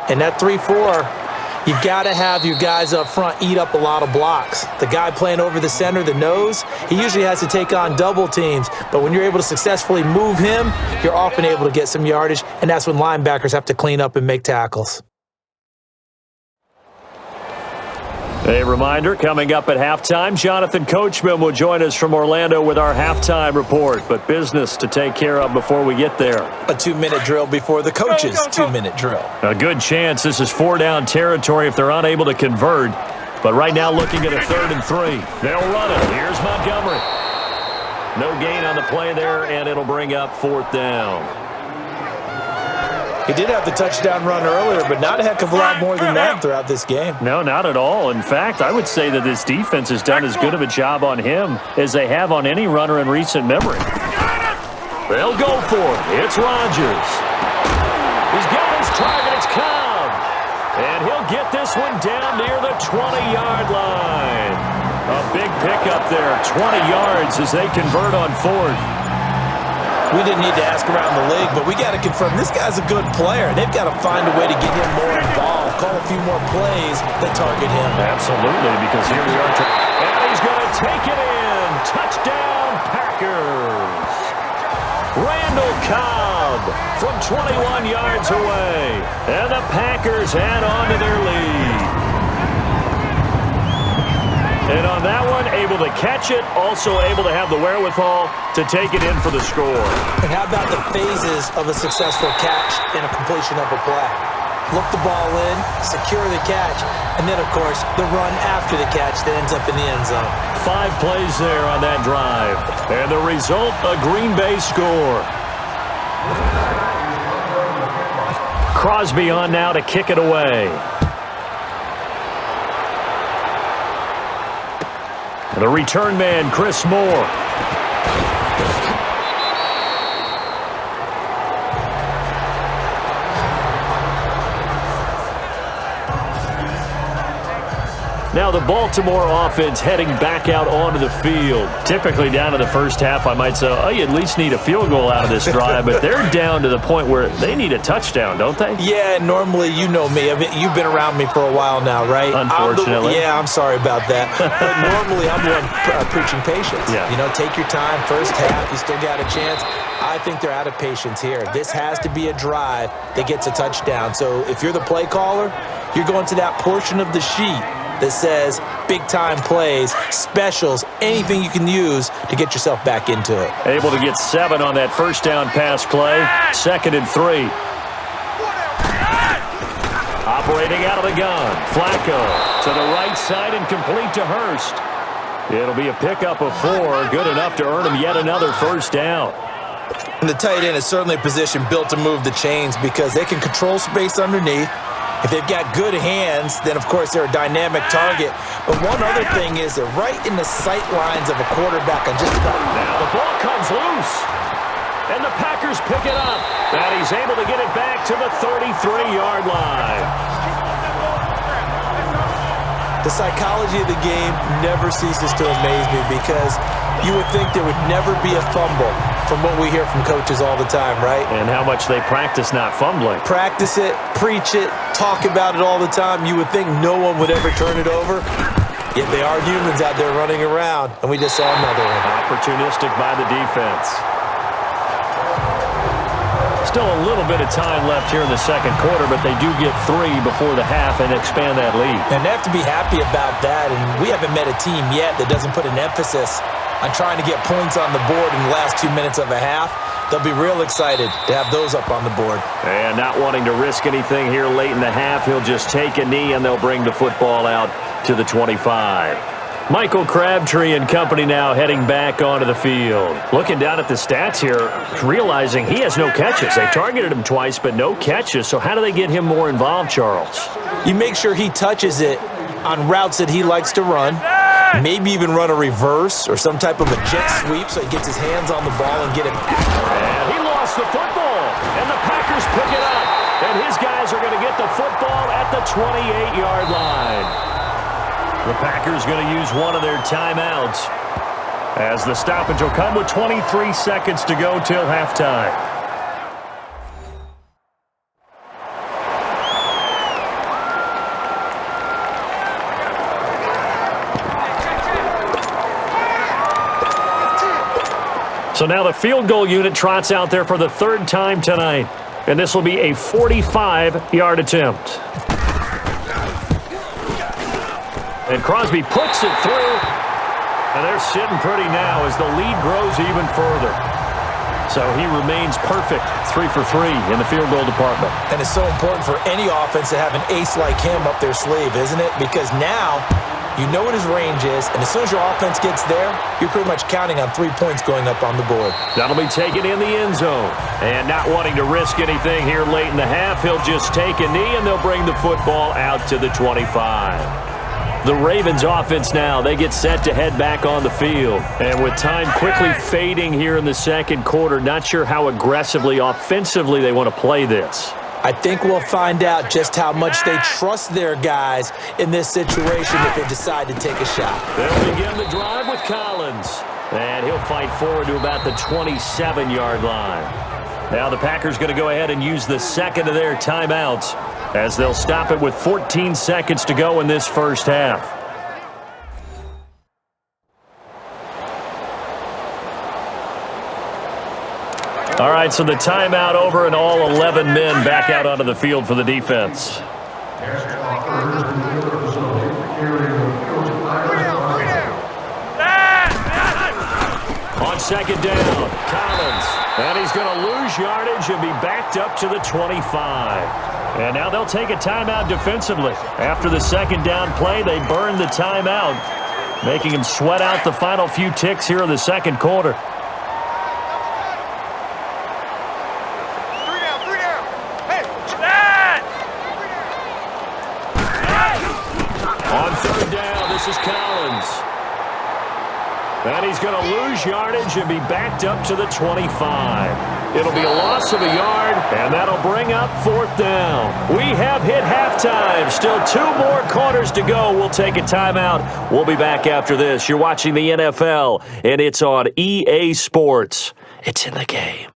And that 3-4, you got to have your guys up front eat up a lot of blocks. The guy playing over the center, the nose, he usually has to take on double teams. But when you're able to successfully move him, you're often able to get some yardage, and that's when linebackers have to clean up and make tackles. A reminder, coming up at halftime, Jonathan Coachman will join us from Orlando with our halftime report. But business to take care of before we get there. A 2-minute drill before the coach's 2-minute drill. A good chance this is 4-down territory if they're unable to convert. But right now looking at a 3rd and 3. They'll run it. Here's Montgomery. No gain on the play there, and it'll bring up 4th down. He did have the touchdown run earlier, but not a heck of a lot more than that throughout this game. No, not at all. In fact, I would say that this defense has done as good of a job on him as they have on any runner in recent memory. They'll go for it. It's Rodgers. He's got his target. It's Cobb. And he'll get this one down near the 20-yard line. A big pickup there, 20 yards as they convert on 4th. We didn't need to ask around the league, but we got to confirm this guy's a good player. They've got to find a way to get him more involved, call a few more plays that target him. Absolutely, because here we are. And he's going to take it in. Touchdown, Packers. Randall Cobb from 21 yards away. And the Packers add on to their lead. And on that one, able to catch it, also able to have the wherewithal to take it in for the score. And how about the phases of a successful catch and a completion of a play? Look the ball in, secure the catch, and then, of course, the run after the catch that ends up in the end zone. 5 plays there on that drive. And the result, a Green Bay score. Crosby on now to kick it away. The return man, Chris Moore. Now the Baltimore offense heading back out onto the field. Typically down to the first half, I might say, oh, you at least need a field goal out of this drive, but they're down to the point where they need a touchdown, don't they? Yeah, normally, you know me. I mean, you've been around me for a while now, right? Unfortunately. I'm sorry about that. But normally, I'm the one preaching patience. Yeah. You know, take your time. First half, you still got a chance. I think they're out of patience here. This has to be a drive that gets a touchdown. So if you're the play caller, you're going to that portion of the sheet that says big-time plays, specials, anything you can use to get yourself back into it. Able to get 7 on that first down pass play. 2nd and 3. Operating out of the gun. Flacco to the right side and complete to Hurst. It'll be a pickup of 4. Good enough to earn him yet another first down. And the tight end is certainly a position built to move the chains because they can control space underneath. If they've got good hands, then, of course, they're a dynamic target. But one other thing is they're right in the sight lines of a quarterback on just about. Now the ball comes loose. And the Packers pick it up. And he's able to get it back to the 33-yard line. The psychology of the game never ceases to amaze me because you would think there would never be a fumble from what we hear from coaches all the time, right? And how much they practice not fumbling. Practice it, preach it, talk about it all the time. You would think no one would ever turn it over. Yet they are humans out there running around, and we just saw another one. Opportunistic by the defense. Still a little bit of time left here in the second quarter, but they do get 3 before the half and expand that lead. And they have to be happy about that, and we haven't met a team yet that doesn't put an emphasis on trying to get points on the board in the last 2 minutes of a half. They'll be real excited to have those up on the board. And not wanting to risk anything here late in the half, he'll just take a knee and they'll bring the football out to the 25. Michael Crabtree and company now heading back onto the field. Looking down at the stats here, realizing he has no catches. They targeted him twice, but no catches. So how do they get him more involved, Charles? You make sure he touches it on routes that he likes to run. Maybe even run a reverse or some type of a jet sweep so he gets his hands on the ball and get him accurate. And he lost the football, and the Packers pick it up. And his guys are going to get the football at the 28-yard line. The Packers going to use one of their timeouts as the stoppage will come with 23 seconds to go till halftime. So now the field goal unit trots out there for the third time tonight. And this will be a 45-yard attempt. And Crosby puts it through. And they're sitting pretty now as the lead grows even further. So he remains perfect, 3 for 3 in the field goal department. And it's so important for any offense to have an ace like him up their sleeve, isn't it? Because now you know what his range is, and as soon as your offense gets there, you're pretty much counting on 3 points going up on the board. That'll be taken in the end zone. And not wanting to risk anything here late in the half, he'll just take a knee, and they'll bring the football out to the 25. The Ravens offense now, they get set to head back on the field. And with time quickly fading here in the second quarter, not sure how aggressively, offensively they want to play this. I think we'll find out just how much they trust their guys in this situation if they decide to take a shot. They'll begin the drive with Collins. And he'll fight forward to about the 27-yard line. Now the Packers going to go ahead and use the second of their timeouts as they'll stop it with 14 seconds to go in this first half. All right, so the timeout over and all 11 men back out onto the field for the defense. On second down, Collins. And he's going to lose yardage and be backed up to the 25. And now they'll take a timeout defensively. After the second down play, they burn the timeout, making him sweat out the final few ticks here in the second quarter. On third down, this is Collins. And he's going to lose yardage and be backed up to the 25. It'll be a loss of a yard, and that'll bring up fourth down. We have hit halftime. Still 2 more quarters to go. We'll take a timeout. We'll be back after this. You're watching the NFL, and it's on EA Sports. It's in the game.